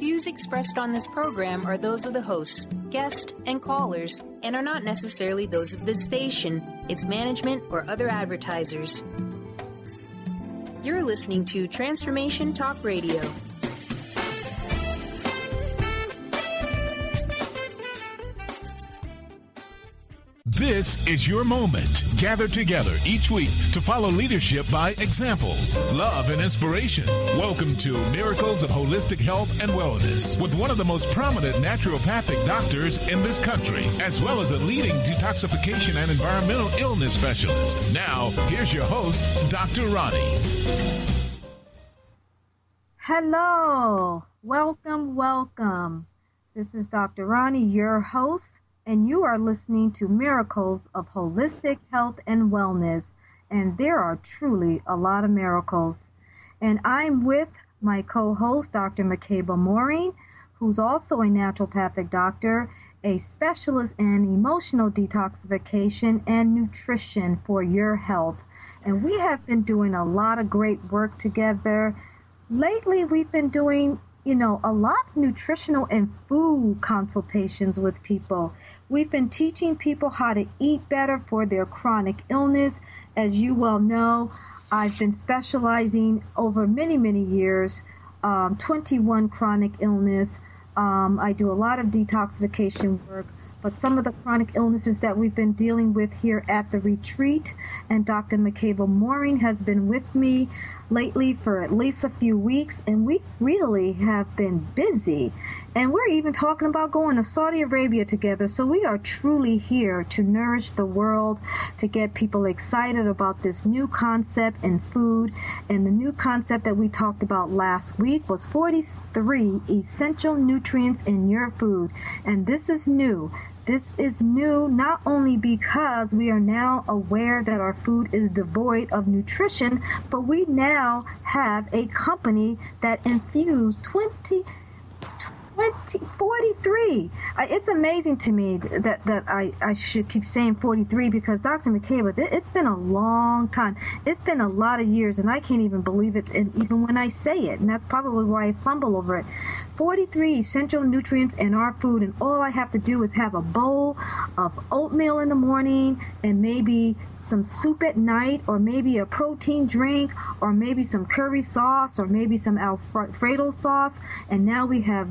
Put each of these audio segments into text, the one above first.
views expressed on this program are those of the hosts, guests, and callers, and are not necessarily those of this station, its management, or other advertisers. You're listening to Transformation Talk Radio. This is your moment. Gather together each week to follow leadership by example, love, and inspiration. Welcome to Miracles of Holistic Health and Wellness with one of the most prominent naturopathic doctors in this country, as well as a leading detoxification and environmental illness specialist. Now, here's your host, Dr. Roni. Hello. Welcome. This is Dr. Roni, your host, and you are listening to Miracles of Holistic Health and Wellness. And there are truly a lot of miracles. And I'm with my co-host, Dr. Makeba Maureen, who's also a naturopathic doctor, a specialist in emotional detoxification and nutrition for your health. And we have been doing a lot of great work together. Lately, we've been doing, a lot of nutritional and food consultations with people. We've been teaching people how to eat better for their chronic illness. As you well know, I've been specializing over many, many years, 21 chronic illness. I do a lot of detoxification work, but some of the chronic illnesses that we've been dealing with here at the retreat, and Dr. Makeba Maureen has been with me lately for at least a few weeks, and we really have been busy. And we're even talking about going to Saudi Arabia together. So we are truly here to nourish the world, to get people excited about this new concept in food. And the new concept that we talked about last week was 43 essential nutrients in your food. And this is new. This is new not only because we are now aware that our food is devoid of nutrition, but we now have a company that infused 43. It's amazing to me that I should keep saying 43 because Dr. Makeba, it's been a long time. It's been a lot of years, and I can't even believe it, and even when I say it, and that's probably why I fumble over it. 43 essential nutrients in our food, and all I have to do is have a bowl of oatmeal in the morning and maybe some soup at night, or maybe a protein drink, or maybe some curry sauce, or maybe some Alfredo sauce, and now we have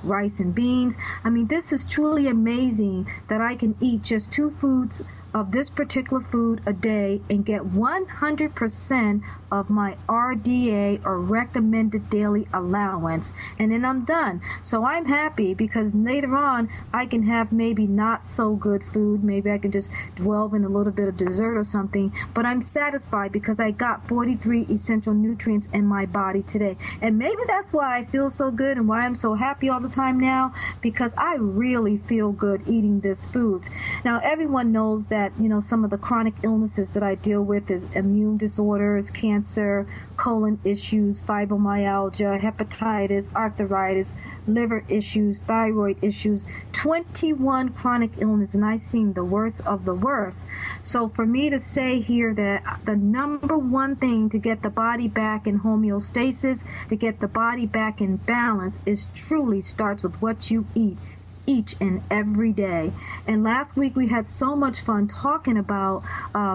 rice and beans. I mean, this is truly amazing that I can eat just 2 foods of this particular food a day and get 100% of my RDA, or recommended daily allowance, and then I'm done. So I'm happy because later on I can have maybe not so good food. Maybe I can just dwell in a little bit of dessert or something, but I'm satisfied because I got 43 essential nutrients in my body today. And maybe that's why I feel so good and why I'm so happy all the time now, because I really feel good eating this food. Now, everyone knows that some of the chronic illnesses that I deal with is immune disorders, cancer, colon issues, fibromyalgia, hepatitis, arthritis, liver issues, thyroid issues, 21 chronic illness, and I've seen the worst of the worst. So for me to say here that the number one thing to get the body back in homeostasis, to get the body back in balance, is truly starts with what you eat each and every day. And last week we had so much fun talking about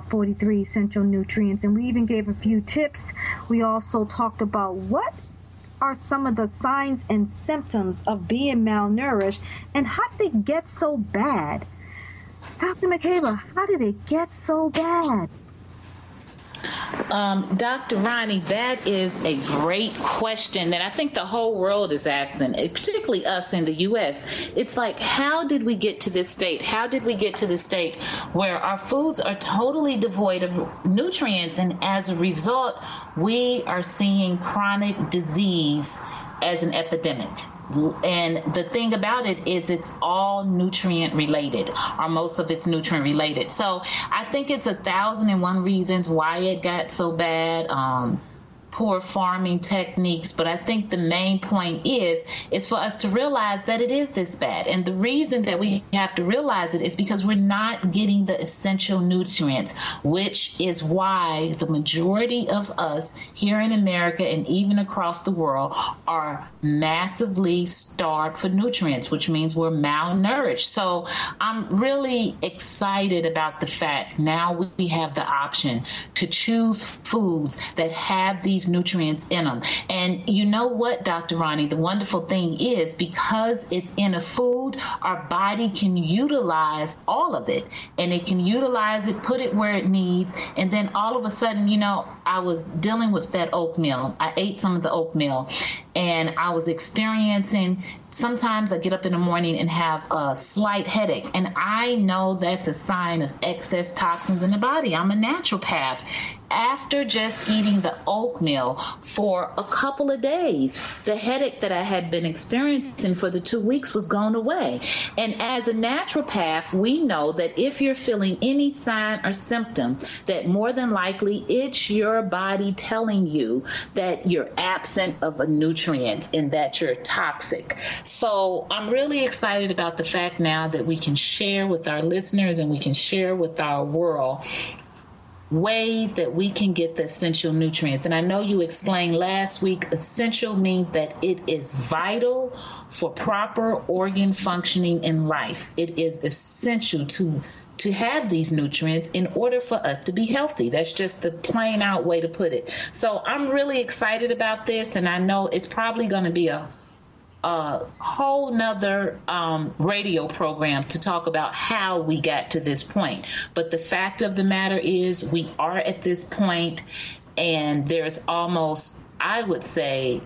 43 essential nutrients, and we even gave a few tips. We also talked about what are some of the signs and symptoms of being malnourished and how did it get so bad. Dr. Makeba, how did it get so bad? Dr. Roni, that is a great question that I think the whole world is asking, particularly us in the U.S. It's like, how did we get to this state? How did we get to this state where our foods are totally devoid of nutrients, and as a result, we are seeing chronic disease as an epidemic? And the thing about it is it's all nutrient related, or most of it's nutrient related. So I think it's 1,001 reasons why it got so bad. poor farming techniques. But I think the main point is for us to realize that it is this bad. And the reason that we have to realize it is because we're not getting the essential nutrients, which is why the majority of us here in America and even across the world are massively starved for nutrients, which means we're malnourished. So I'm really excited about the fact now we have the option to choose foods that have these nutrients in them. And you know what, Dr. Roni, the wonderful thing is because it's in a food, our body can utilize all of it, and it can utilize it, put it where it needs. And then all of a sudden, you know, I was dealing with that oatmeal. I ate some of the oatmeal and I was experiencing, sometimes I get up in the morning and have a slight headache. And I know that's a sign of excess toxins in the body. I'm a naturopath. After just eating the oatmeal for a couple of days, the headache that I had been experiencing for the 2 weeks was gone away. And as a naturopath, we know that if you're feeling any sign or symptom, that more than likely it's your body telling you that you're absent of a nutrient and that you're toxic. So I'm really excited about the fact now that we can share with our listeners and we can share with our world ways that we can get the essential nutrients. And I know you explained last week, essential means that it is vital for proper organ functioning in life. It is essential to have these nutrients in order for us to be healthy. That's just the plain out way to put it. So I'm really excited about this, and I know it's probably going to be a whole nother radio program to talk about how we got to this point. But the fact of the matter is we are at this point, and there's almost, I would say,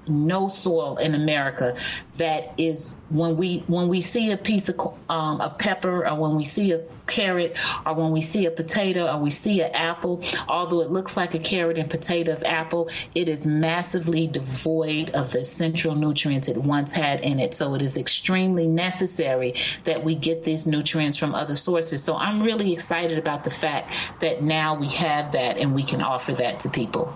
no soil in America that is, when we see a piece of a pepper, or when we see a carrot, or when we see a potato, or we see an apple, although it looks like a carrot and potato of apple, it is massively devoid of the essential nutrients it once had in it. So it is extremely necessary that we get these nutrients from other sources. So I'm really excited about the fact that now we have that and we can offer that to people.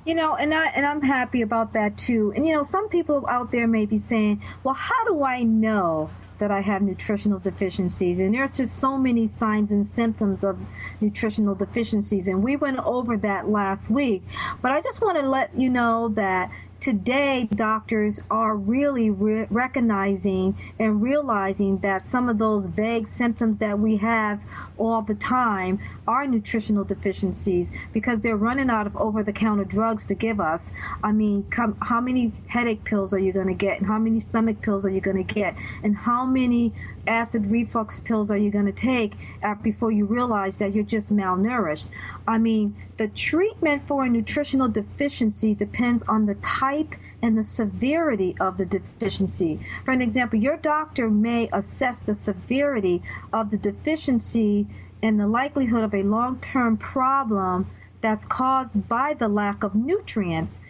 You know, and I'm happy about that too. And you know, some people out there may be saying, well, how do I know that I have nutritional deficiencies? And there's just so many signs and symptoms of nutritional deficiencies. And we went over that last week. But I just want to let you know that today, doctors are really recognizing and realizing that some of those vague symptoms that we have all the time are nutritional deficiencies, because they're running out of over-the-counter drugs to give us. I mean, how many headache pills are you going to get? And how many stomach pills are you going to get? And how many acid reflux pills are you going to take before you realize that you're just malnourished? I mean, the treatment for a nutritional deficiency depends on the type and the severity of the deficiency. For an example, your doctor may assess the severity of the deficiency and the likelihood of a long-term problem that's caused by the lack of nutrients.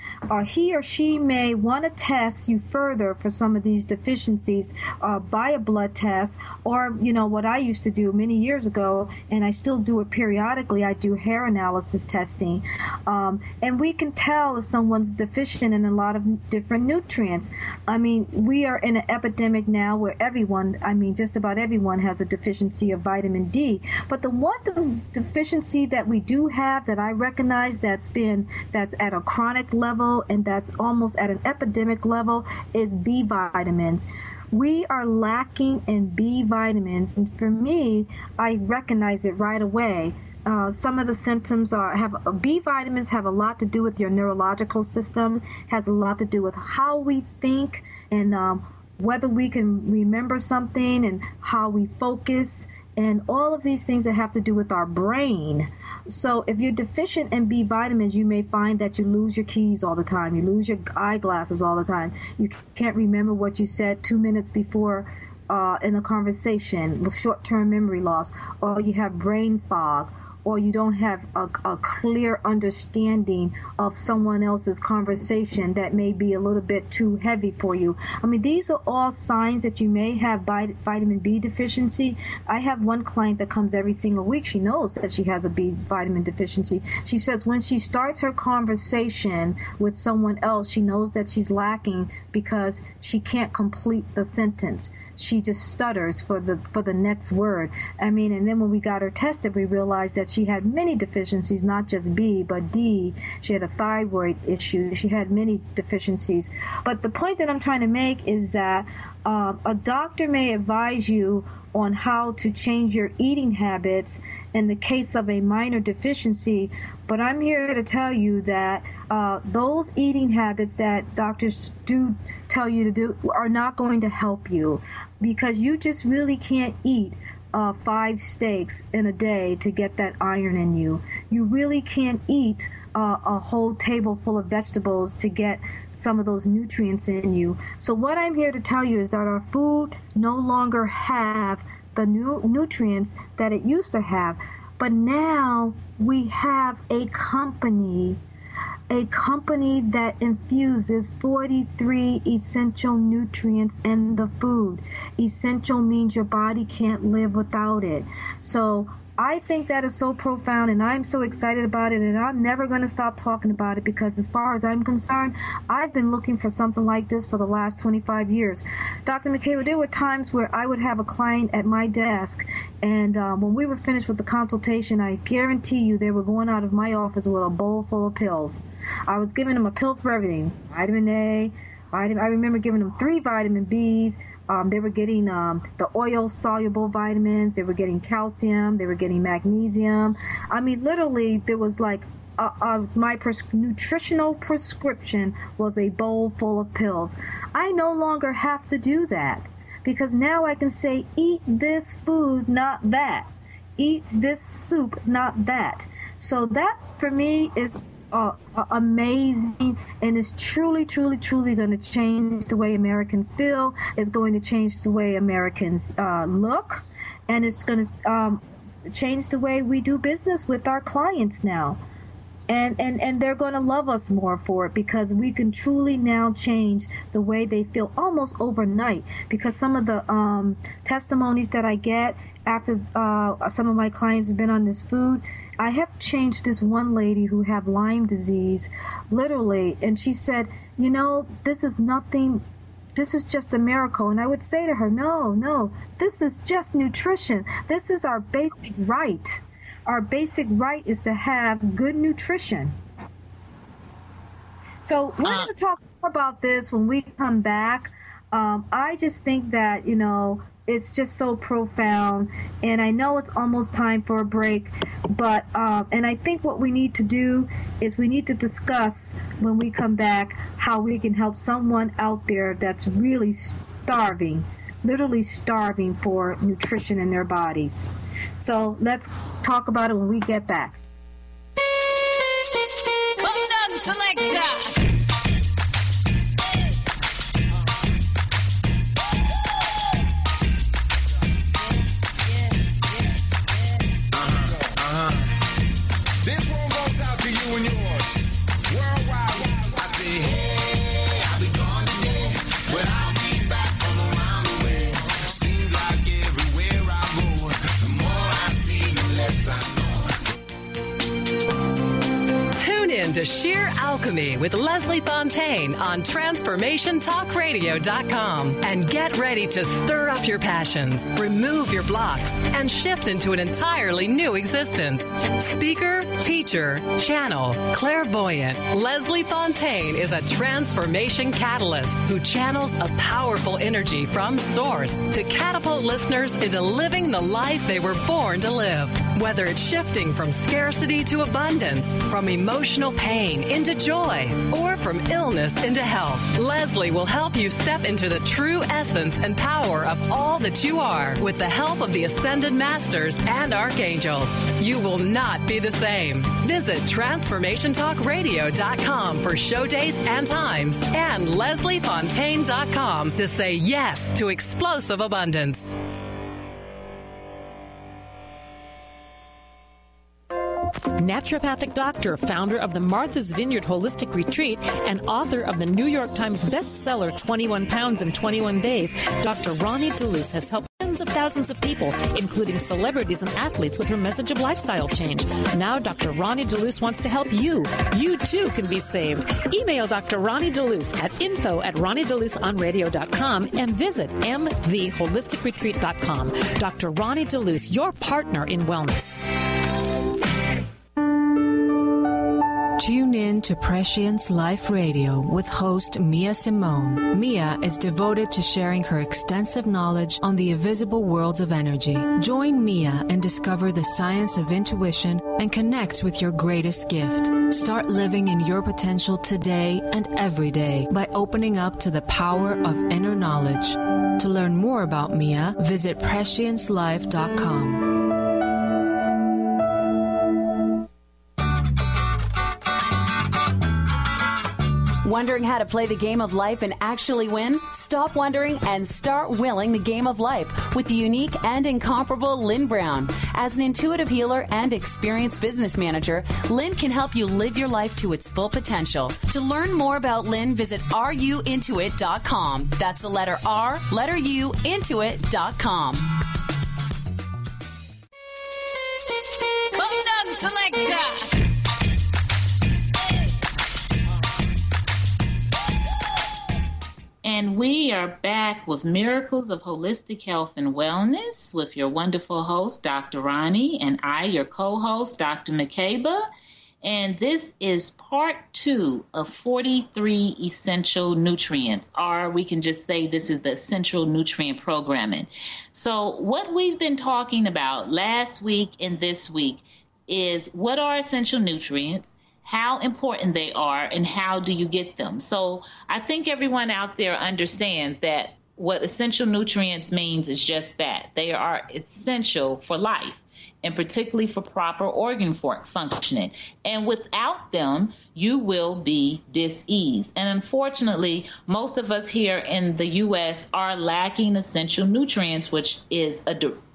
He or she may want to test you further for some of these deficiencies by a blood test, or, you know, what I used to do many years ago, and I still do it periodically, I do hair analysis testing. And we can tell if someone's deficient in a lot of different nutrients. I mean, we are in an epidemic now where everyone, I mean, just about everyone has a deficiency of vitamin D. But the one deficiency that we do have that I recognize that's at a chronic level and that's almost at an epidemic level is B vitamins. We are lacking in B vitamins, and for me, I recognize it right away. Some of the symptoms B vitamins have a lot to do with your neurological system, has a lot to do with how we think and whether we can remember something and how we focus, and all of these things that have to do with our brain. So if you're deficient in B vitamins, you may find that you lose your keys all the time. You lose your eyeglasses all the time. You can't remember what you said 2 minutes before in a conversation, short-term memory loss, or you have brain fog, or you don't have a clear understanding of someone else's conversation that may be a little bit too heavy for you. I mean, these are all signs that you may have vitamin B deficiency. I have one client that comes every single week. She knows that she has a B vitamin deficiency. She says when she starts her conversation with someone else, she knows that she's lacking because she can't complete the sentence. She just stutters for the next word. I mean, and then when we got her tested, we realized that she had many deficiencies, not just B, but D. She had a thyroid issue. She had many deficiencies. But the point that I'm trying to make is that a doctor may advise you on how to change your eating habits in the case of a minor deficiency, but I'm here to tell you that those eating habits that doctors do tell you to do are not going to help you, because you just really can't eat 5 steaks in a day to get that iron in you. You really can't eat a whole table full of vegetables to get some of those nutrients in you. So what I'm here to tell you is that our food no longer have the nutrients that it used to have. But now we have a company that infuses 43 essential nutrients in the food. Essential means your body can't live without it. So I think that is so profound, and I'm so excited about it, and I'm never going to stop talking about it, because as far as I'm concerned, I've been looking for something like this for the last 25 years. Dr. McKay, there were times where I would have a client at my desk, and when we were finished with the consultation, I guarantee you they were going out of my office with a bowl full of pills. I was giving them a pill for everything. Vitamin A, I remember giving them 3 vitamin Bs. They were getting the oil-soluble vitamins. They were getting calcium. They were getting magnesium. I mean, literally, there was like my nutritional prescription was a bowl full of pills. I no longer have to do that, because now I can say, eat this food, not that. Eat this soup, not that. So that, for me, is amazing, and it's truly going to change the way Americans feel. It's going to change the way Americans look, and it's going to change the way we do business with our clients now. And they're going to love us more for it, because we can truly now change the way they feel almost overnight. Because some of the testimonies that I get after some of my clients have been on this food, I have changed this one lady who had Lyme disease, literally, and she said, you know, this is nothing, this is just a miracle. And I would say to her, no, this is just nutrition. This is our basic right. Our basic right is to have good nutrition. So we're going to talk more about this when we come back. I just think that, you know, it's just so profound, and I know it's almost time for a break, but and I think what we need to do is we need to discuss when we come back how we can help someone out there that's really starving, literally starving for nutrition in their bodies. So let's talk about it when we get back. Hold on, selector. To Sheer Alchemy with Leslie Fontaine on TransformationTalkRadio.com, and get ready to stir up your passions, remove your blocks, and shift into an entirely new existence. Speaker, teacher, channel, clairvoyant, Leslie Fontaine is a transformation catalyst who channels a powerful energy from source to catapult listeners into living the life they were born to live. Whether it's shifting from scarcity to abundance, from emotional pain into joy, or from illness into health, Leslie will help you step into the true essence and power of all that you are with the help of the Ascended Masters and Archangels. You will not be the same. Visit TransformationTalkRadio.com for show dates and times, and LeslieFontaine.com to say yes to explosive abundance. Naturopathic doctor, founder of the Martha's Vineyard Holistic Retreat, and author of the New York Times bestseller 21 Pounds in 21 Days, Dr. Roni DeLuz has helped tens of thousands of people, including celebrities and athletes, with her message of lifestyle change. Now Dr. Roni DeLuz wants to help you. You too can be saved. Email Dr. Roni DeLuz at info@RoniDeLuzOnRadio.com and visit mtheholisticretreat.com. Dr. Roni DeLuz, your partner in wellness. Tune in to Prescience Life Radio with host Mia Simone. Mia is devoted to sharing her extensive knowledge on the invisible worlds of energy. Join Mia and discover the science of intuition and connect with your greatest gift. Start living in your potential today and every day by opening up to the power of inner knowledge. To learn more about Mia, visit presciencelife.com. Wondering how to play the game of life and actually win? Stop wondering and start willing the game of life with the unique and incomparable Lynn Brown. As an intuitive healer and experienced business manager, Lynn can help you live your life to its full potential. To learn more about Lynn, visit ruintuit.com. That's the letter R, letter U, intuit.com. Condom Selector. And we are back with Miracles of Holistic Health and Wellness with your wonderful host, Dr. Roni, and I, your co-host, Dr. McCabe. And this is part 2 of 43 essential nutrients, or we can just say this is the essential nutrient programming. So what we've been talking about last week and this week is what are essential nutrients, how important they are, and how do you get them. So I think everyone out there understands that what essential nutrients means is just that. They are essential for life, and particularly for proper organ functioning. And without them, you will be diseased. And unfortunately, most of us here in the U.S. are lacking essential nutrients, which is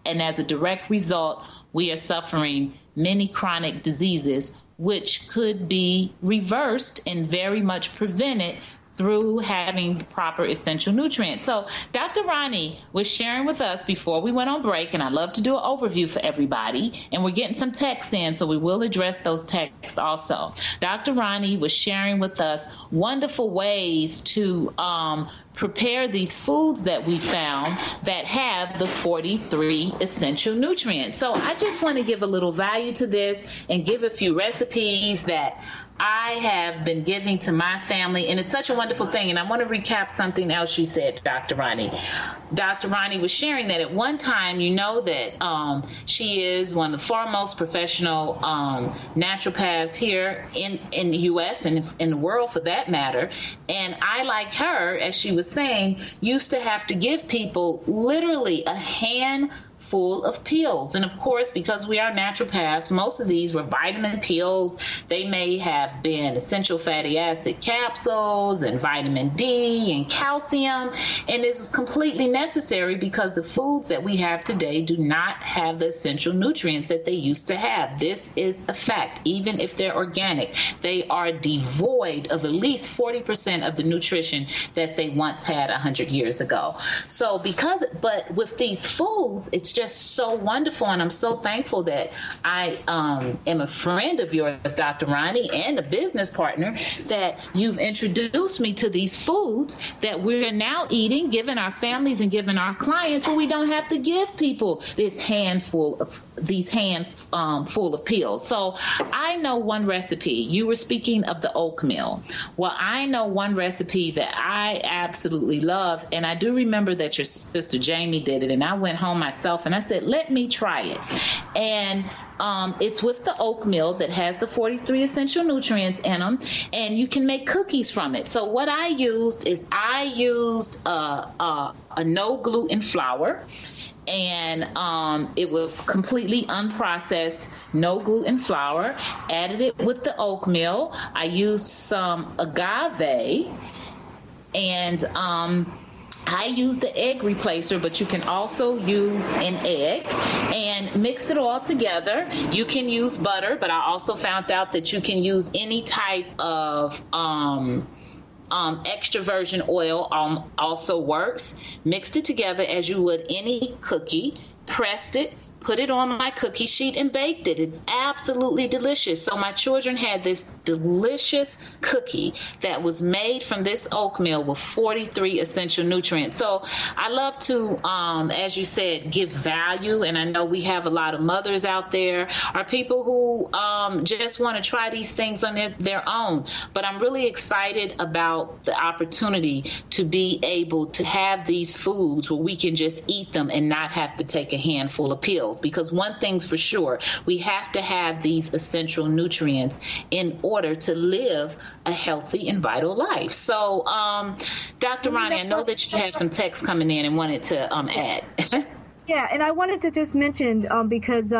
and as a direct result, we are suffering many chronic diseases, which could be reversed and very much prevented through having the proper essential nutrients. So Dr. Roni was sharing with us before we went on break, and I'd love to do an overview for everybody, and we're getting some texts in, so we will address those texts also. Dr. Roni was sharing with us wonderful ways to prepare these foods that we found that have the 43 essential nutrients. So I just want to give a little value to this and give a few recipes that I have been giving to my family, and it's such a wonderful thing. And I want to recap something else you said, Dr. Roni. Dr. Roni was sharing that at one time, you know that she is one of the foremost professional naturopaths here in the U.S. and in the world for that matter. And I, like her, as she was saying, used to have to give people literally a handful of pills. And of course, because we are naturopaths, most of these were vitamin pills. They may have been essential fatty acid capsules and vitamin D and calcium. And this was completely necessary because the foods that we have today do not have the essential nutrients that they used to have. This is a fact. Even if they're organic, they are devoid of at least 40% of the nutrition that they once had 100 years ago. So but with these foods, it's just so wonderful, and I'm so thankful that I am a friend of yours, Dr. Roni, and a business partner, that you've introduced me to these foods that we're now eating, giving our families and giving our clients, where we don't have to give people this handful of pills. So I know one recipe. You were speaking of the oatmeal. Well, I know one recipe that I absolutely love, and I do remember that your sister Jamie did it, and I went home myself and I said, let me try it. And it's with the oatmeal that has the 43 essential nutrients in them, and you can make cookies from it. So what I used is a no gluten flour, and it was completely unprocessed, no gluten flour. Added it with the oatmeal. I used some agave, and I use the egg replacer, but you can also use an egg and mix it all together. You can use butter, but I also found out that you can use any type of extra virgin oil also works. Mixed it together as you would any cookie, pressed it, put it on my cookie sheet and baked it. It's absolutely delicious. So my children had this delicious cookie that was made from this oatmeal with 43 essential nutrients. So I love to, as you said, give value. And I know we have a lot of mothers out there or people who just want to try these things on their own. But I'm really excited about the opportunity to be able to have these foods where we can just eat them and not have to take a handful of pills. Because one thing's for sure, we have to have these essential nutrients in order to live a healthy and vital life. So, Dr. Roni, I know that you have some texts coming in and wanted to add. Yeah, and I wanted to just mention, because,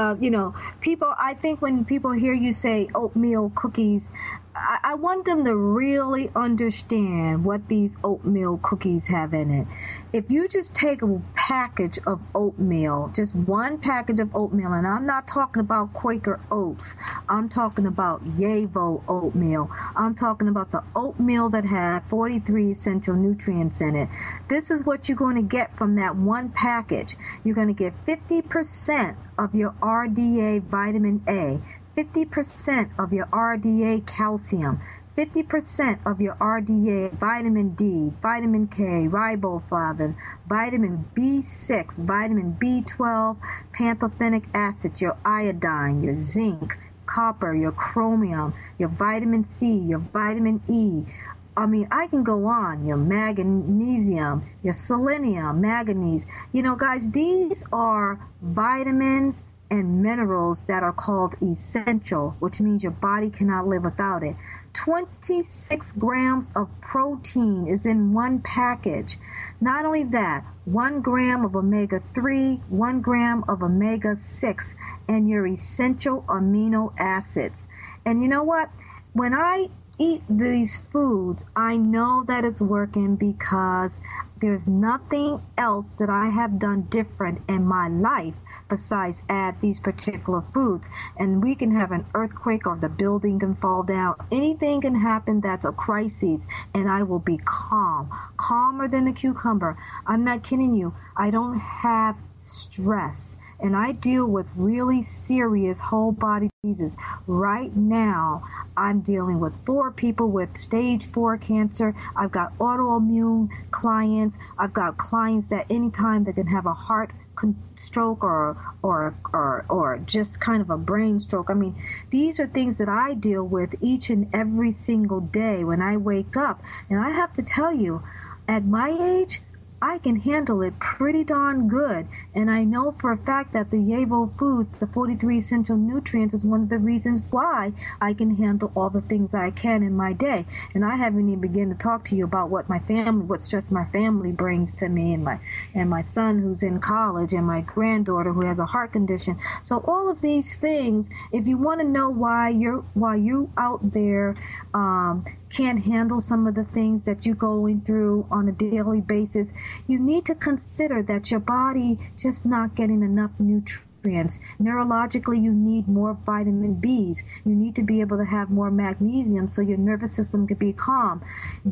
people, I think when people hear you say oatmeal cookies, I want them to really understand what these oatmeal cookies have in it. If you just take a package of oatmeal, just one package of oatmeal, and I'm not talking about Quaker Oats, I'm talking about Yavo oatmeal, I'm talking about the oatmeal that had 43 essential nutrients in it. This is what you're going to get from that one package. You're going to get 50% of your RDA vitamin A, 50% of your RDA calcium, 50% of your RDA vitamin D, vitamin K, riboflavin, vitamin B6, vitamin B12, pantothenic acid, your iodine, your zinc, copper, your chromium, your vitamin C, your vitamin E. I mean, I can go on. Your magnesium, your selenium, manganese. Guys, these are vitamins and minerals that are called essential, which means your body cannot live without it. 26 grams of protein is in one package. Not only that, 1 gram of omega-3, 1 gram of omega-6, and your essential amino acids. And you know what? When I eat these foods, I know that it's working because there's nothing else that I have done different in my life besides add these particular foods. And we can have an earthquake or the building can fall down. Anything can happen that's a crisis, and I will be calm, calmer than a cucumber. I'm not kidding you. I don't have stress. And I deal with really serious whole body diseases. Right now, I'm dealing with 4 people with stage 4 cancer. I've got autoimmune clients. I've got clients that anytime they can have a heart stroke or just kind of a brain stroke. I mean, these are things that I deal with each and every single day when I wake up. And I have to tell you, at my age, I can handle it pretty darn good. And I know for a fact that the Yavo foods, the 43 essential nutrients, is one of the reasons why I can handle all the things I can in my day. And I haven't even begun to talk to you about what stress my family brings to me, and my son who's in college, and my granddaughter who has a heart condition. So all of these things, if you want to know why you out there can't handle some of the things that you're going through on a daily basis, you need to consider that your body just not getting enough nutrients. Neurologically, you need more vitamin Bs. You need to be able to have more magnesium so your nervous system can be calm.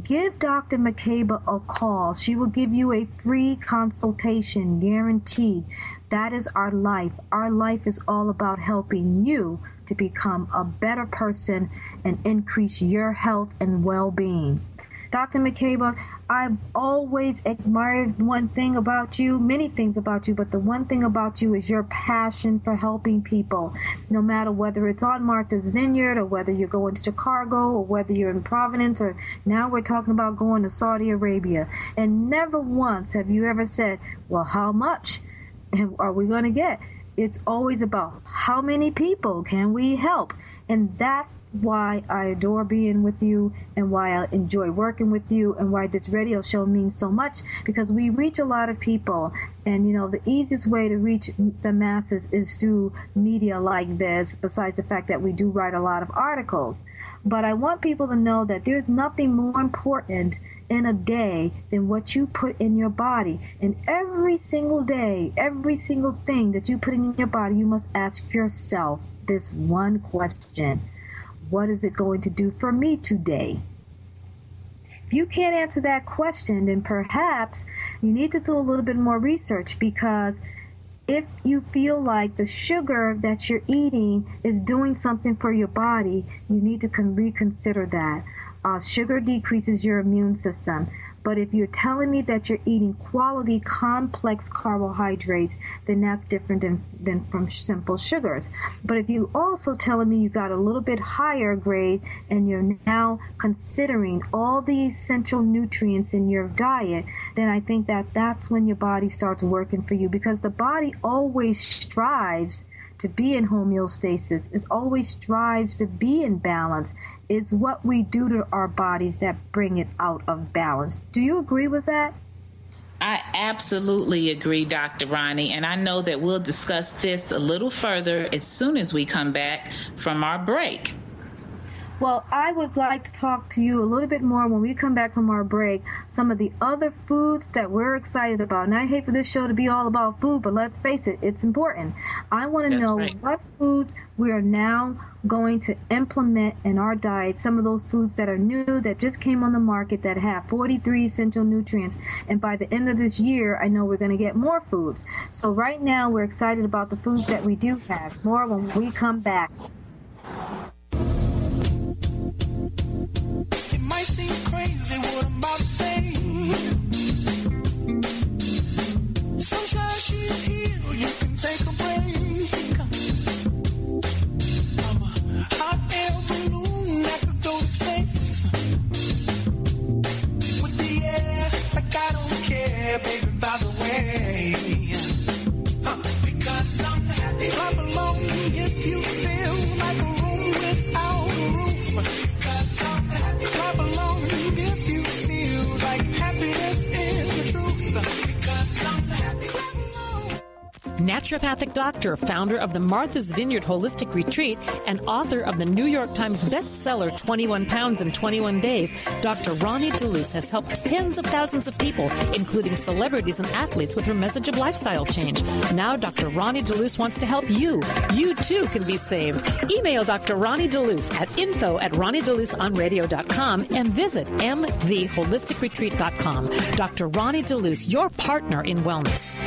Give Dr. McCabe a call. She will give you a free consultation, guaranteed. That is our life. Our life is all about helping you to become a better person and increase your health and well-being. Dr. McCabe, I've always admired one thing about you, many things about you, but the one thing about you is your passion for helping people. No matter whether it's on Martha's Vineyard, or whether you're going to Chicago, or whether you're in Providence, or now we're talking about going to Saudi Arabia. And never once have you ever said, well, how much are we going to get? It's always about how many people can we help. And that's why I adore being with you, and why I enjoy working with you, and why this radio show means so much, because we reach a lot of people. And, the easiest way to reach the masses is through media like this, besides the fact that we do write a lot of articles. But I want people to know that there's nothing more important in a day than what you put in your body. And every single day, every single thing that you put in your body, you must ask yourself this one question. What is it going to do for me today? If you can't answer that question, then perhaps you need to do a little bit more research, because if you feel like the sugar that you're eating is doing something for your body, you need to reconsider that. Sugar decreases your immune system. But if you're telling me that you're eating quality complex carbohydrates, then that's different than from simple sugars. But if you also telling me you got a little bit higher grade and you're now considering all the essential nutrients in your diet, then I think that that's when your body starts working for you, because the body always strives to be in homeostasis. It always strives to be in balance. It's what we do to our bodies that bring it out of balance. Do you agree with that? I absolutely agree, Dr. Roni, and I know that we'll discuss this a little further as soon as we come back from our break. Well, I would like to talk to you a little bit more when we come back from our break, some of the other foods that we're excited about. And I hate for this show to be all about food, but let's face it, it's important. I want to know what foods we are now going to implement in our diet, some of those foods that are new, that just came on the market, that have 43 essential nutrients. And by the end of this year, I know we're going to get more foods. So right now, we're excited about the foods that we do have. More when we come back. It might seem crazy what I'm about to say. Sunshine, she's here, you can take a break. I'm a hot air balloon that could go to space. With the air, like I don't care, baby, by the way. Because I'm happy. Clap along if you feel like a room without a roof. Clap along if you feel like happiness is the truth. Because I'm happy. Clap along. Naturopathic doctor, founder of the Martha's Vineyard Holistic Retreat, and author of the New York Times bestseller 21 Pounds in 21 Days, Dr. Roni DeLuz has helped tens of thousands of people, including celebrities and athletes, with her message of lifestyle change. Now Dr. Roni DeLuz wants to help you. You too can be saved. Email Dr. Roni DeLuz at info@ronideluzonradio.com and visit mtheholisticretreat.com. Dr. Roni DeLuz, your partner in wellness.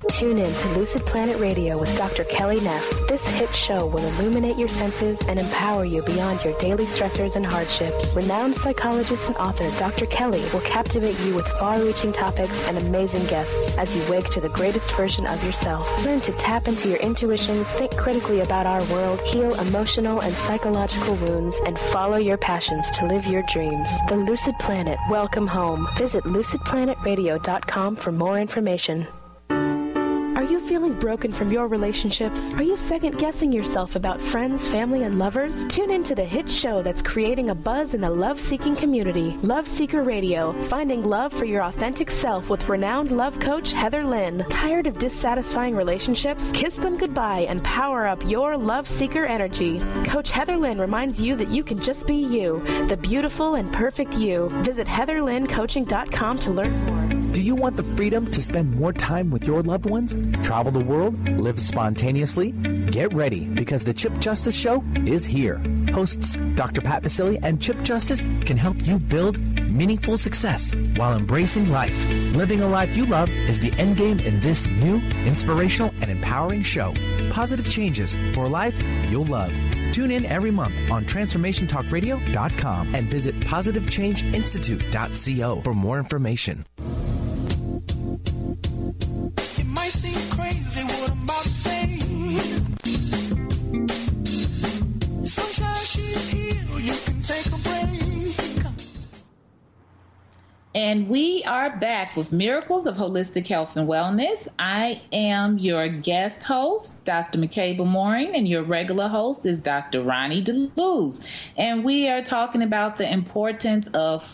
Tune in to Lucid Planet Radio with Dr. Kelly Neff. This hit show will illuminate your senses and empower you beyond your daily stressors and hardships. Renowned psychologist and author Dr. Kelly will captivate you with far-reaching topics and amazing guests as you wake to the greatest version of yourself. Learn to tap into your intuitions, think critically about our world, heal emotional and psychological wounds, and follow your passions to live your dreams. The Lucid Planet. Welcome home. Visit lucidplanetradio.com for more information. Are you feeling broken from your relationships? Are you second-guessing yourself about friends, family, and lovers? Tune in to the hit show that's creating a buzz in the love-seeking community. Love Seeker Radio, finding love for your authentic self with renowned love coach Heather Lynn. Tired of dissatisfying relationships? Kiss them goodbye and power up your love seeker energy. Coach Heather Lynn reminds you that you can just be you, the beautiful and perfect you. Visit heatherlynncoaching.com to learn more. Do you want the freedom to spend more time with your loved ones? Travel the world? Live spontaneously? Get ready, because the Chip Justice Show is here. Hosts Dr. Pat Basile and Chip Justice can help you build meaningful success while embracing life. Living a life you love is the end game in this new, inspirational, and empowering show. Positive changes for a life you'll love. Tune in every month on TransformationTalkRadio.com and visit PositiveChangeInstitute.co for more information. It might seem crazy what I'm about to say. Sunshine, she's here, you can take a break. And we are back with Miracles of Holistic Health and Wellness. I am your guest host, Dr. McCabe Mooring, and your regular host is Dr. Roni DeLuz. And we are talking about the importance of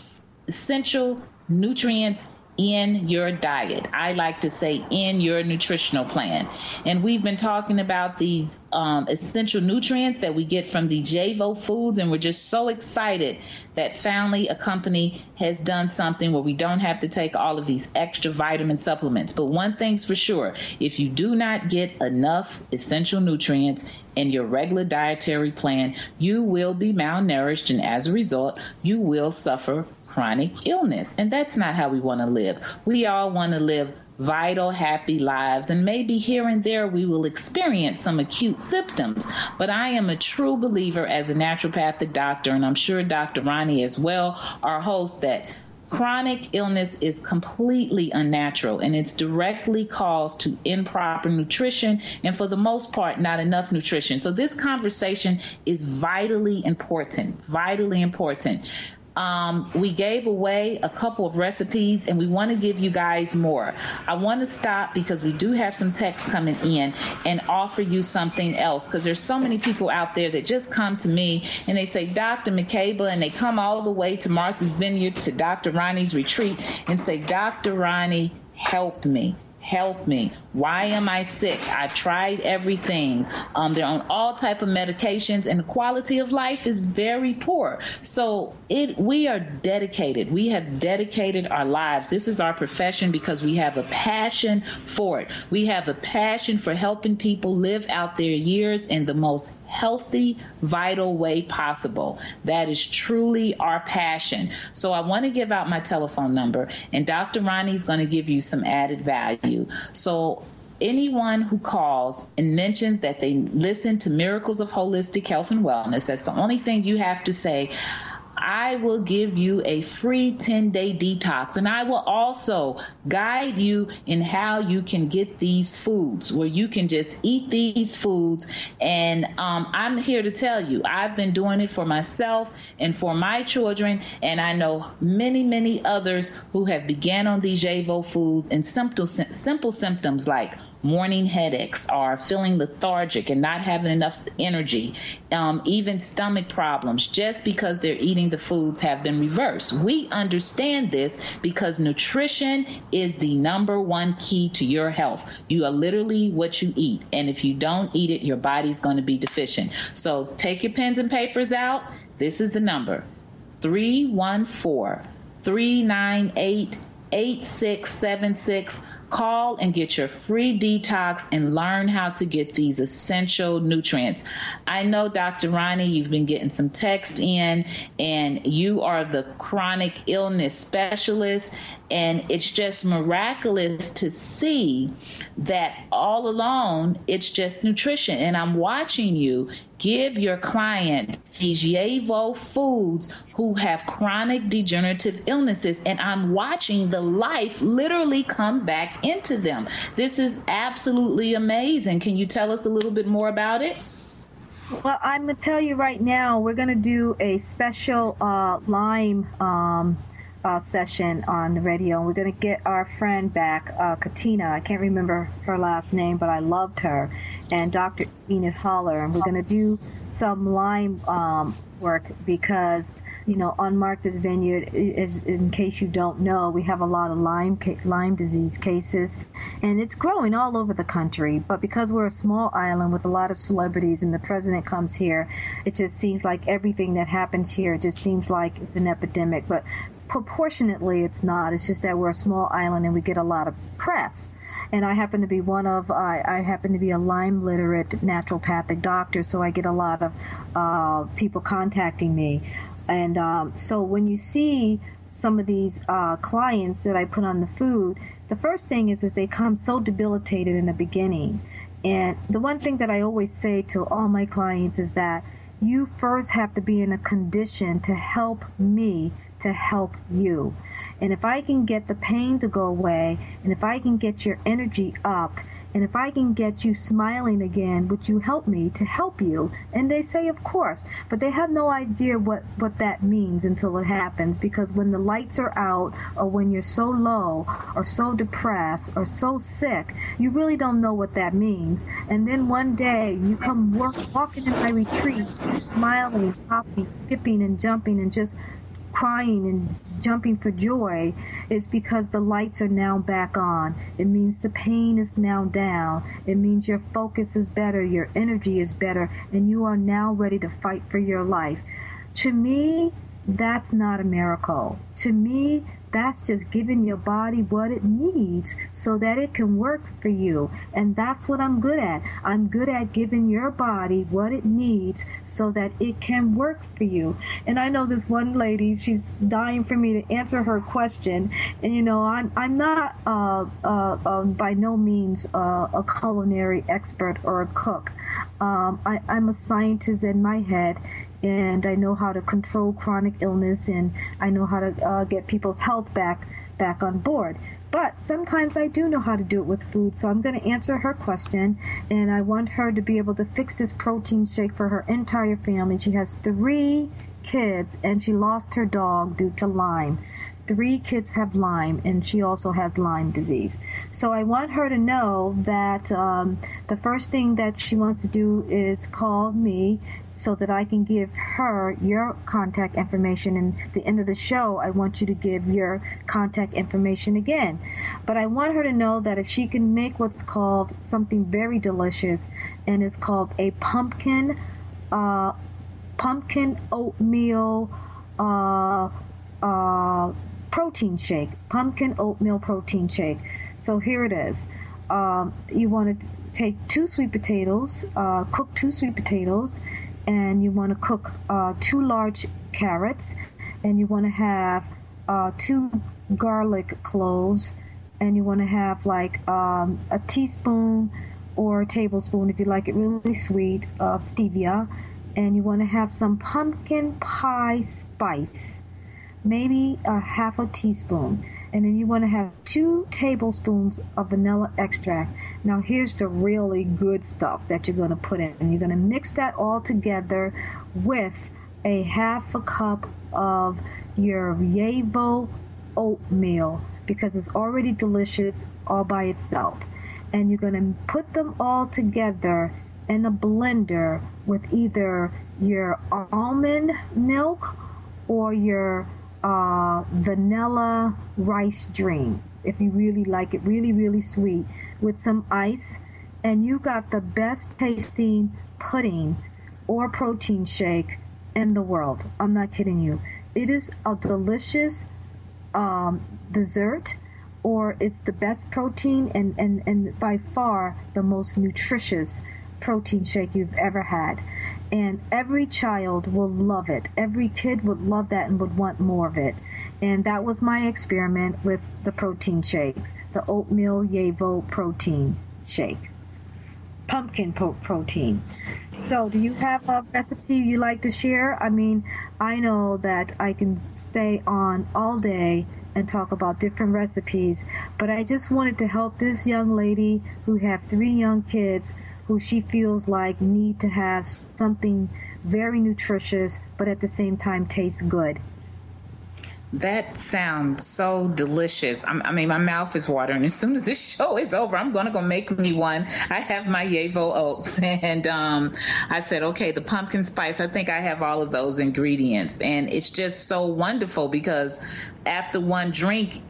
essential nutrients in your diet. I like to say in your nutritional plan. And we've been talking about these essential nutrients that we get from the JAVO foods, and we're just so excited that finally a company has done something where we don't have to take all of these extra vitamin supplements. But one thing's for sure, if you do not get enough essential nutrients in your regular dietary plan, you will be malnourished, and as a result, you will suffer chronic illness. And that's not how we want to live. We all want to live vital, happy lives, and maybe here and there we will experience some acute symptoms. But I am a true believer as a naturopathic doctor, and I'm sure Dr. Roni as well, our host, that chronic illness is completely unnatural, and it's directly caused to improper nutrition and, for the most part, not enough nutrition. So this conversation is vitally important, We gave away a couple of recipes, and we want to give you guys more. I want to stop because we do have some texts coming in and offer you something else, because there's so many people out there that just come to me and they say, Dr. McCabe, and they come all the way to Martha's Vineyard to Dr. Roni's retreat and say, Dr. Roni, help me. Help me. Why am I sick? I tried everything. They're on all type of medications, and the quality of life is very poor. So we are dedicated. We have dedicated our lives. This is our profession because we have a passion for it. We have a passion for helping people live out their years in the most healthy, vital way possible. That is truly our passion. So I want to give out my telephone number, and Dr. Roni is going to give you some added value. So anyone who calls and mentions that they listen to Miracles of Holistic Health and Wellness, that's the only thing you have to say. I will give you a free 10-day detox, and I will also guide you in how you can get these foods, where you can just eat these foods. And I'm here to tell you, I've been doing it for myself and for my children, and I know many, many others who have began on these JAVO foods, and simple symptoms like morning headaches, or feeling lethargic and not having enough energy, even stomach problems, just because they're eating the foods, have been reversed. We understand this because nutrition is the number one key to your health. You are literally what you eat, and if you don't eat it, your body's going to be deficient. So take your pens and papers out. This is the number: 314-398-8676. Call and get your free detox and learn how to get these essential nutrients. I know, Dr. Roni, you've been getting some text in, and you are the chronic illness specialist, and it's just miraculous to see that all alone it's just nutrition. And I'm watching you give your client these JAVO foods who have chronic degenerative illnesses, and I'm watching the life literally come back into them. This is absolutely amazing. Can you tell us a little bit more about it? Well, I'm going to tell you right now, we're going to do a special Lyme session on the radio, and we're going to get our friend back, Katina. I can't remember her last name, but I loved her, and Dr. Enid Holler, and we're going to do some Lyme work because, you know, on Martha's Vineyard, in case you don't know, we have a lot of Lyme disease cases, and it's growing all over the country. But because we're a small island with a lot of celebrities and the president comes here, it just seems like everything that happens here just seems like it's an epidemic. But proportionately, it's not. It's just that we're a small island and we get a lot of press. And I happen to be I happen to be a Lyme literate naturopathic doctor, so I get a lot of people contacting me. And so when you see some of these clients that I put on the food, the first thing is they come so debilitated in the beginning. And the one thing that I always say to all my clients is that you first have to be in a condition to help me to help you. And if I can get the pain to go away, and if I can get your energy up, and if I can get you smiling again, would you help me to help you? And they say, of course. But they have no idea what that means until it happens. Because when the lights are out, or when you're so low, or so depressed, or so sick, you really don't know what that means. And then one day, you come walking in my retreat, smiling, hopping, skipping, and jumping, and just crying and jumping for joy, is because the lights are now back on. It means the pain is now down. It means your focus is better, your energy is better, and you are now ready to fight for your life. To me, that's not a miracle. To me, that's just giving your body what it needs so that it can work for you. And that's what I'm good at. I'm good at giving your body what it needs so that it can work for you. And I know this one lady, she's dying for me to answer her question. And, you know, I'm not by no means a culinary expert or a cook. I'm a scientist in my head, and I know how to control chronic illness, and I know how to get people's health back on board. But sometimes I do know how to do it with food, so I'm going to answer her question, and I want her to be able to fix this protein shake for her entire family. She has 3 kids, and she lost her dog due to Lyme. 3 kids have Lyme, and she also has Lyme disease. So I want her to know that the first thing that she wants to do is call me so that I can give her your contact information. And at the end of the show, I want you to give your contact information again. But I want her to know that if she can make what's called something very delicious, and it's called a pumpkin oatmeal protein shake, pumpkin oatmeal protein shake. So here it is. You want to take 2 sweet potatoes, cook 2 sweet potatoes, and you want to cook 2 large carrots, and you want to have 2 garlic cloves, and you want to have like a teaspoon or a tablespoon, if you like it really sweet, of stevia, and you want to have some pumpkin pie spice, maybe a half a teaspoon, and then you want to have 2 tablespoons of vanilla extract. Now here's the really good stuff that you're going to put in. And you're going to mix that all together with a half a cup of your Yavo oatmeal, because it's already delicious all by itself. And you're going to put them all together in a blender with either your almond milk or your vanilla rice dream, if you really like it really, really sweet, with some ice, and you got the best tasting pudding or protein shake in the world. I'm not kidding you. It is a delicious dessert, or it's the best protein and by far the most nutritious protein shake you've ever had. And every child will love it. Every kid would love that and would want more of it. And that was my experiment with the protein shakes, the oatmeal Yavo protein shake, pumpkin protein. So do you have a recipe you like to share? I mean, I know that I can stay on all day and talk about different recipes, but I just wanted to help this young lady who have 3 young kids who she feels like need to have something very nutritious, but at the same time tastes good. That sounds so delicious. I mean, my mouth is watering. As soon as this show is over, I'm going to go make me one. I have my Yavo oats, and I said, okay, the pumpkin spice, I think I have all of those ingredients. And it's just so wonderful because after one drink,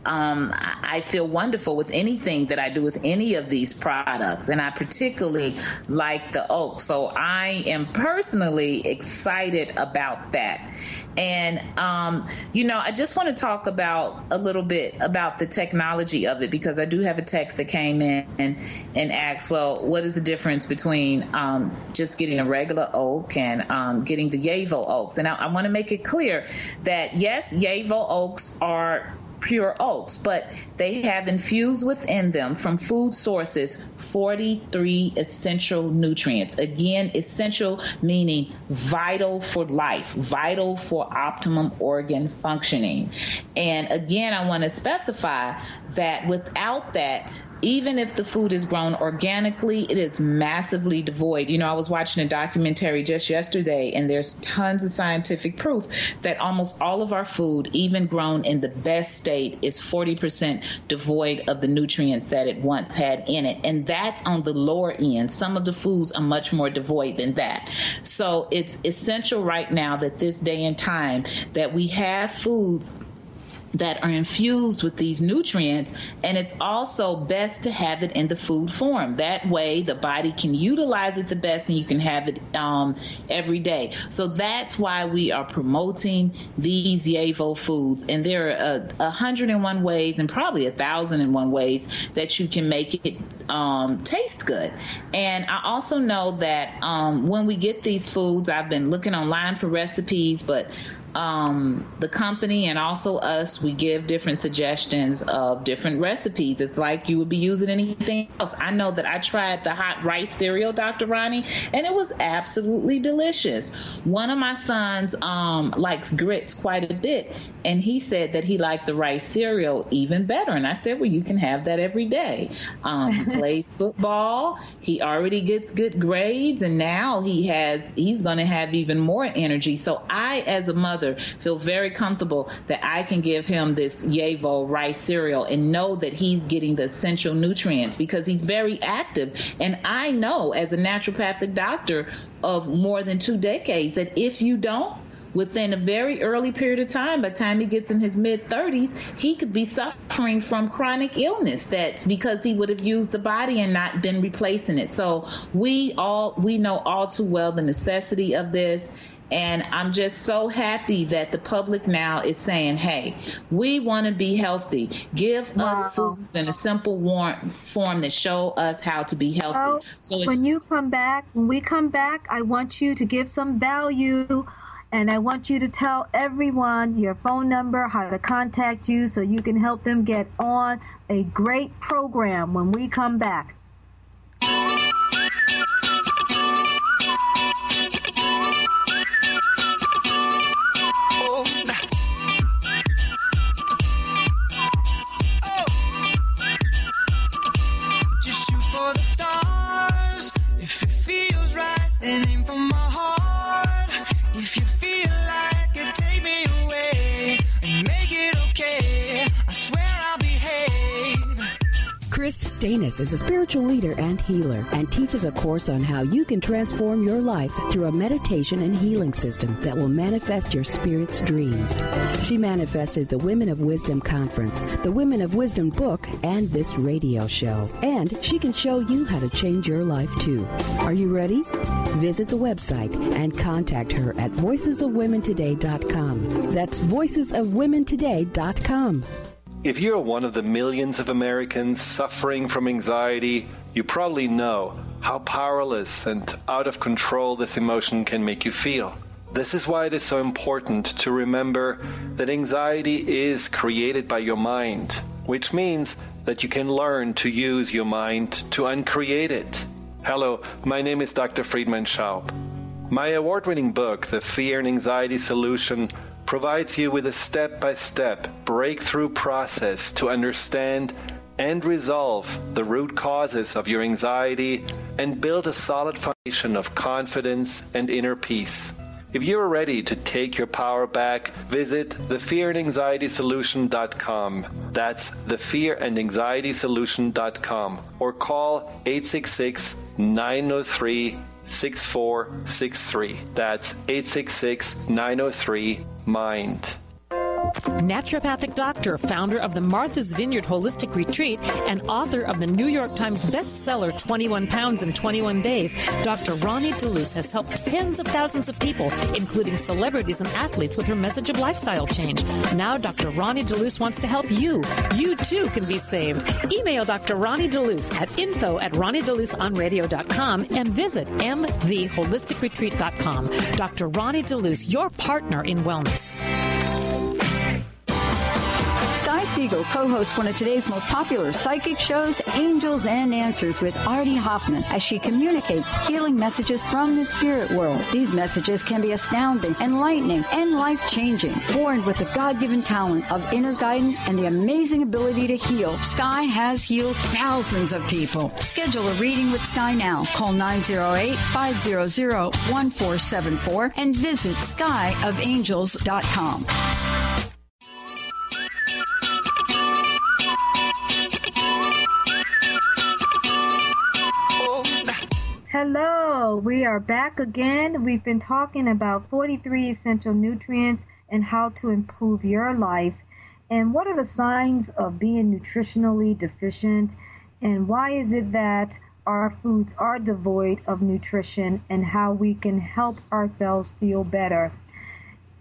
I feel wonderful with anything that I do with any of these products, and I particularly like the oats. So I am personally excited about that. And, I just want to talk about a little bit about the technology of it, because I do have a text that came in and asked, well, what is the difference between just getting a regular oat and getting the Yavo oats? And I want to make it clear that, yes, Yavo oats are pure oats, but they have infused within them from food sources 43 essential nutrients. Again, essential meaning vital for life, vital for optimum organ functioning. And again, I want to specify that without that, even if the food is grown organically, it is massively devoid. You know, I was watching a documentary just yesterday, and there's tons of scientific proof that almost all of our food, even grown in the best state, is 40% devoid of the nutrients that it once had in it. And that's on the lower end. Some of the foods are much more devoid than that. So it's essential right now that this day and time that we have foods that are infused with these nutrients, and it's also best to have it in the food form. That way the body can utilize it the best, and you can have it every day. So that's why we are promoting these YAVO foods, and there are 101 ways and probably 1,001 ways that you can make it taste good. And I also know that when we get these foods, I've been looking online for recipes, but the company and also us, we give different suggestions of different recipes. It's like you would be using anything else. I know that I tried the hot rice cereal, Dr. Roni, and it was absolutely delicious. One of my sons likes grits quite a bit, and he said that he liked the rice cereal even better. And I said, well, you can have that every day. He plays football. He already gets good grades, and now he's going to have even more energy. So I, as a mother, feel very comfortable that I can give him this YAVO rice cereal and know that he's getting the essential nutrients because he's very active. And I know as a naturopathic doctor of more than 2 decades that if you don't, within a very early period of time, by the time he gets in his mid-30s, he could be suffering from chronic illness. That's because he would have used the body and not been replacing it. So we know all too well the necessity of this. And I'm just so happy that the public now is saying, hey, we want to be healthy. Give us foods in a simple form that show us how to be healthy. So when we come back, I want you to give some value. And I want you to tell everyone your phone number, how to contact you so you can help them get on a great program when we come back. Just shoot for the stars. If it feels right, then aim for my heart. If you feel like it, take me away and make it okay. I swear I'll behave. Chris Stanis is a spiritual leader and healer and teaches a course on how you can transform your life through a meditation and healing system that will manifest your spirit's dreams. She manifested the Women of Wisdom Conference, the Women of Wisdom book, and this radio show. And she can show you how to change your life too. Are you ready? Visit the website and contact her at voicesofwomentoday.com. That's voicesofwomentoday.com. If you're one of the millions of Americans suffering from anxiety, you probably know how powerless and out of control this emotion can make you feel. This is why it is so important to remember that anxiety is created by your mind, which means that you can learn to use your mind to uncreate it. Hello, my name is Dr. Friedman Schaub. My award-winning book, The Fear and Anxiety Solution, provides you with a step-by-step breakthrough process to understand and resolve the root causes of your anxiety and build a solid foundation of confidence and inner peace. If you're ready to take your power back, visit thefearandanxietysolution.com. That's thefearandanxietysolution.com or call 866-903-6463. That's 866-903-MIND. Naturopathic doctor, founder of the Martha's Vineyard Holistic Retreat, and author of the New York Times bestseller 21 Pounds in 21 Days, Dr. Roni DeLuz has helped tens of thousands of people, including celebrities and athletes, with her message of lifestyle change. Now Dr. Roni DeLuz wants to help you. You too can be saved. Email Dr. Roni DeLuz at info@ronideluzonradio.com and visit mtheholisticretreat.com. Dr. Roni DeLuz, your partner in wellness. Sky Siegel co-hosts one of today's most popular psychic shows, Angels and Answers with Artie Hoffman, as she communicates healing messages from the spirit world. These messages can be astounding, enlightening, and life-changing. Born with the God-given talent of inner guidance and the amazing ability to heal, Sky has healed thousands of people. Schedule a reading with Sky now. Call 908-500-1474 and visit skyofangels.com. Hello, we are back again. We've been talking about 43 essential nutrients and how to improve your life. And what are the signs of being nutritionally deficient? And why is it that our foods are devoid of nutrition, and how we can help ourselves feel better?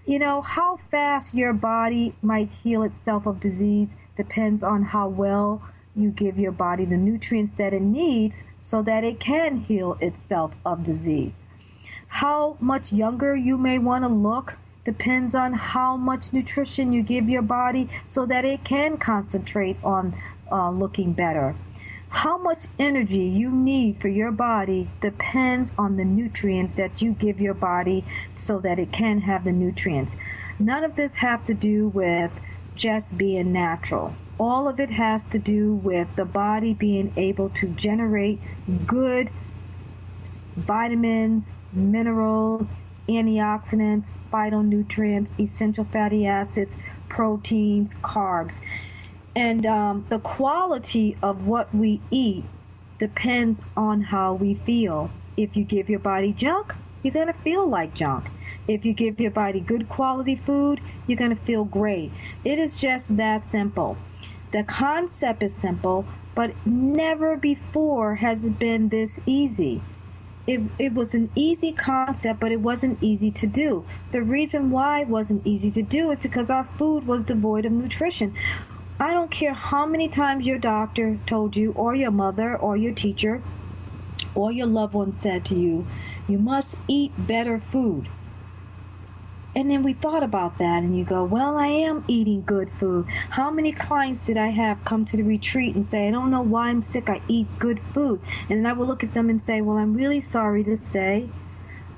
You know, how fast your body might heal itself of disease depends on how well you give your body the nutrients that it needs so that it can heal itself of disease. How much younger you may want to look depends on how much nutrition you give your body so that it can concentrate on looking better. How much energy you need for your body depends on the nutrients that you give your body so that it can have the nutrients. None of this have to do with just being natural. All of it has to do with the body being able to generate good vitamins, minerals, antioxidants, phytonutrients, essential fatty acids, proteins, carbs. And the quality of what we eat depends on how we feel. If you give your body junk, you're going to feel like junk. If you give your body good quality food, you're going to feel great. It is just that simple. The concept is simple, but never before has it been this easy. It was an easy concept, but it wasn't easy to do. The reason why it wasn't easy to do is because our food was devoid of nutrition. I don't care how many times your doctor told you, or your mother, or your teacher, or your loved one said to you, you must eat better food. And then we thought about that, and you go, well, I am eating good food. How many clients did I have come to the retreat and say, I don't know why I'm sick, I eat good food? And then I will look at them and say, well, I'm really sorry to say,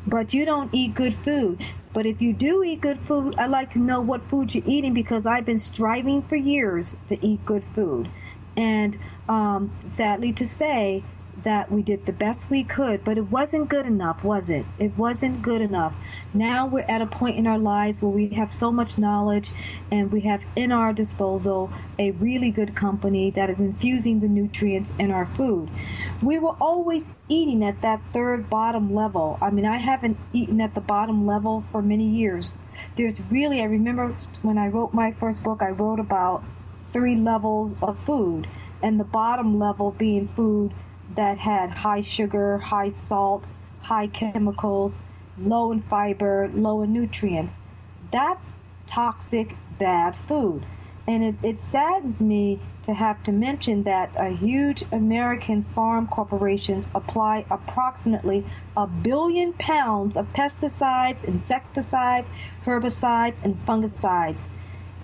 but you don't eat good food. But if you do eat good food, I'd like to know what food you're eating, because I've been striving for years to eat good food. And sadly to say that we did the best we could, but it wasn't good enough, was it? It wasn't good enough. Now we're at a point in our lives where we have so much knowledge, and we have in our disposal a really good company that is infusing the nutrients in our food. We were always eating at that third bottom level. I mean, I haven't eaten at the bottom level for many years. There's really, I remember when I wrote my first book, I wrote about 3 levels of food, and the bottom level being food that had high sugar, high salt, high chemicals, low in fiber, low in nutrients. That's toxic, bad food. And it saddens me to have to mention that a huge American farm corporations apply approximately 1 billion pounds of pesticides, insecticides, herbicides, and fungicides,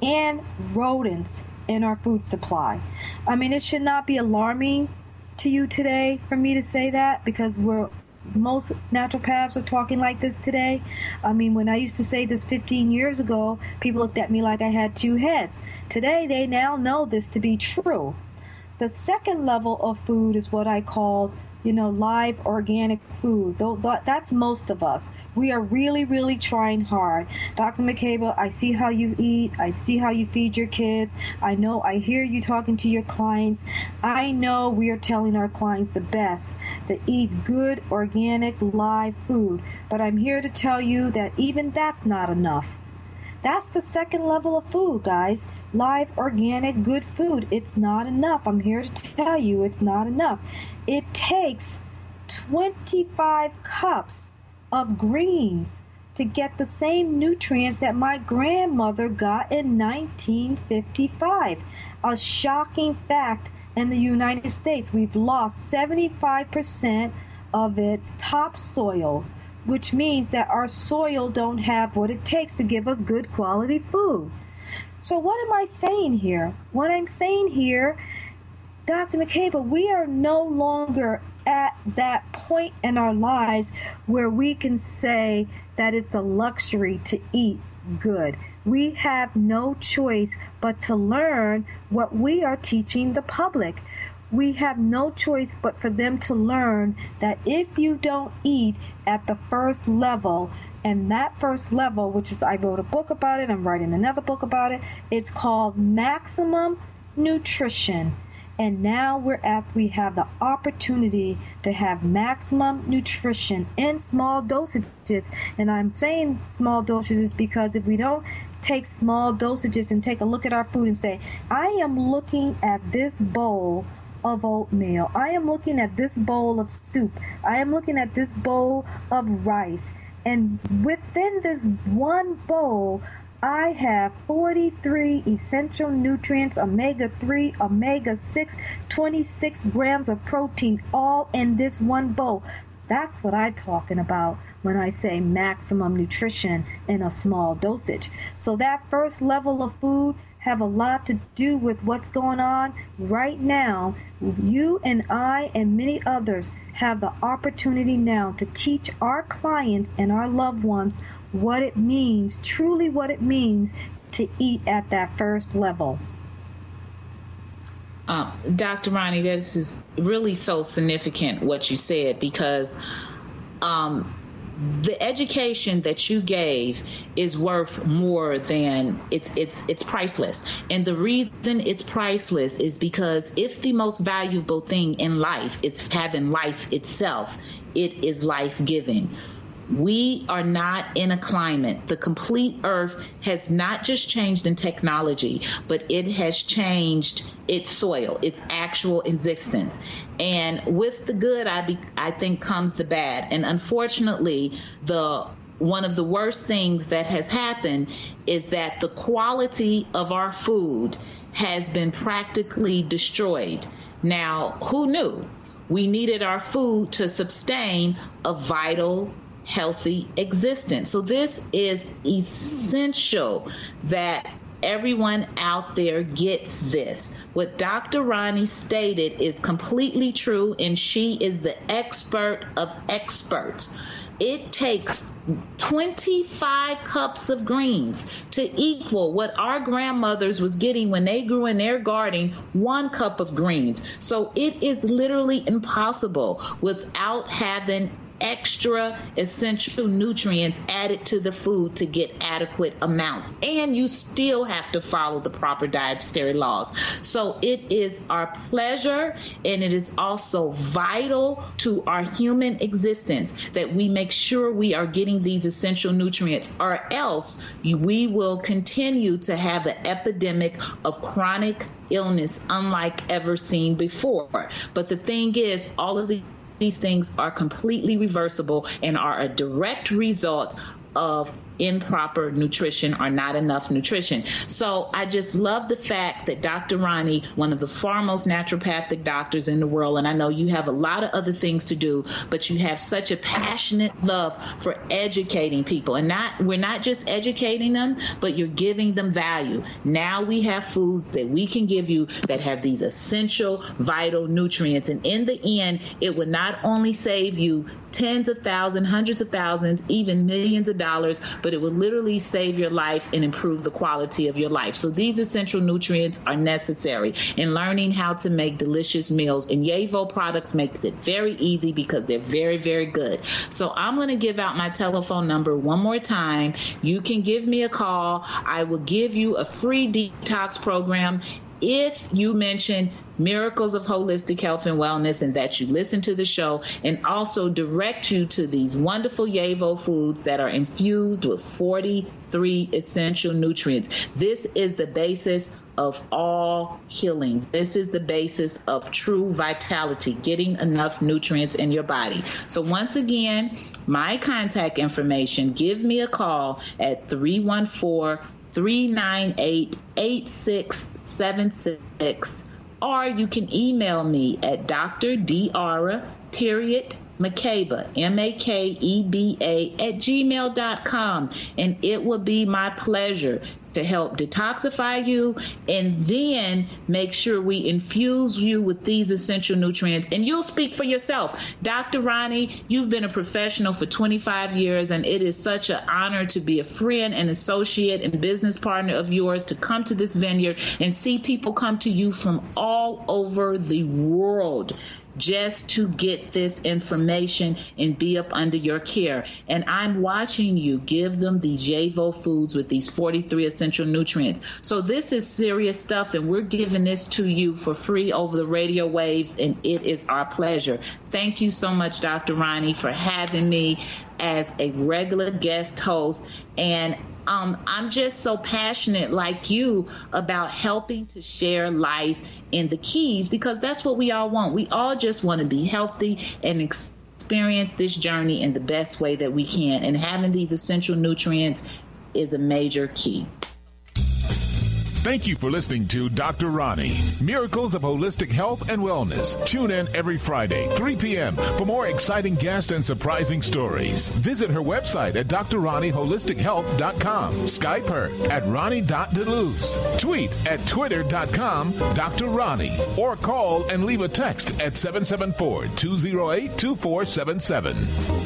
and rodents in our food supply. I mean, it should not be alarming to you today for me to say that, because most naturopaths are talking like this today. I mean, when I used to say this 15 years ago, people looked at me like I had 2 heads. Today, they now know this to be true. The second level of food is what I call, live organic food. That's most of us. We are really, really trying hard. Dr. McCabe, I see how you eat. I see how you feed your kids. I hear you talking to your clients. I know we are telling our clients the best, to eat good, organic, live food. But I'm here to tell you that even that's not enough. That's the second level of food, guys. Live, organic, good food. It's not enough. I'm here to tell you it's not enough. It takes 25 cups of greens to get the same nutrients that my grandmother got in 1955. A shocking fact in the United States. We've lost 75% of its topsoil, which means that our soil don't have what it takes to give us good quality food. So what am I saying here? What I'm saying here, Dr. McCabe, we are no longer at that point in our lives where we can say that it's a luxury to eat good. We have no choice but to learn what we are teaching the public. We have no choice but for them to learn that if you don't eat at the first level, and that first level, which is, I wrote a book about it, I'm writing another book about it, it's called Maximum Nutrition. And now we have the opportunity to have maximum nutrition in small dosages. And I'm saying small dosages because if we don't take small dosages and take a look at our food and say, I am looking at this bowl of oatmeal, I am looking at this bowl of soup, I am looking at this bowl of rice, and within this one bowl, I have 43 essential nutrients, omega-3, omega-6, 26 grams of protein, all in this one bowl. That's what I'm talking about when I say maximum nutrition in a small dosage. So that first level of food have a lot to do with what's going on right now. You and I and many others have the opportunity now to teach our clients and our loved ones what it means, truly what it means to eat at that first level. Dr. Roni, this is really so significant what you said, because the education that you gave is worth more than it's priceless. And the reason it's priceless is because if the most valuable thing in life is having life itself, it is life-giving. We are not in a climate. The complete earth has not just changed in technology, but it has changed its soil, its actual existence. And with the good, I think comes the bad. And unfortunately, one of the worst things that has happened is that the quality of our food has been practically destroyed. Now, who knew? We needed our food to sustain a vital, healthy existence. So this is essential that everyone out there gets this. What Dr. Roni stated is completely true, and she is the expert of experts. It takes 25 cups of greens to equal what our grandmothers was getting when they grew in their garden, 1 cup of greens. So it is literally impossible without having extra essential nutrients added to the food to get adequate amounts. And you still have to follow the proper dietary laws. So it is our pleasure, and it is also vital to our human existence that we make sure we are getting these essential nutrients, or else we will continue to have an epidemic of chronic illness unlike ever seen before. But the thing is, all of these things are completely reversible and are a direct result of improper nutrition or not enough nutrition. So I just love the fact that Dr. Roni, one of the foremost naturopathic doctors in the world, and I know you have a lot of other things to do, but you have such a passionate love for educating people. And we're not just educating them, but you're giving them value. Now we have foods that we can give you that have these essential, vital nutrients. And in the end, it will not only save you tens of thousands, hundreds of thousands, even millions of dollars, but it will literally save your life and improve the quality of your life. So these essential nutrients are necessary in learning how to make delicious meals. And Yevo products make it very easy because they're very, very good. So I'm going to give out my telephone number one more time. You can give me a call. I will give you a free detox program if you mention Miracles of Holistic Health and Wellness and that you listen to the show, and also direct you to these wonderful Yevo foods that are infused with 43 essential nutrients. This is the basis of all healing. This is the basis of true vitality, getting enough nutrients in your body. So once again, my contact information, give me a call at 314-398-8676, or you can email me at drdra.makeba, MAKEBA, @gmail.com, and it will be my pleasure to help detoxify you, and then make sure we infuse you with these essential nutrients. And you'll speak for yourself. Dr. Roni, you've been a professional for 25 years, and it is such an honor to be a friend and associate and business partner of yours, to come to this vineyard and see people come to you from all over the world just to get this information and be up under your care. And I'm watching you give them these JAVO foods with these 43 essential nutrients. So this is serious stuff, and we're giving this to you for free over the radio waves, and it is our pleasure. Thank you so much, Dr. Roni, for having me as a regular guest host. And I'm just so passionate, like you, about helping to share life in the keys, because that's what we all want. We all just want to be healthy and experience this journey in the best way that we can. And having these essential nutrients is a major key. Thank you for listening to Dr. Roni, Miracles of Holistic Health and Wellness. Tune in every Friday, 3 p.m. for more exciting guests and surprising stories. Visit her website at drroniholistichealth.com. Skype her at Roni.DeLuz. Tweet at twitter.com Dr. Roni. Or call and leave a text at 774-208-2477.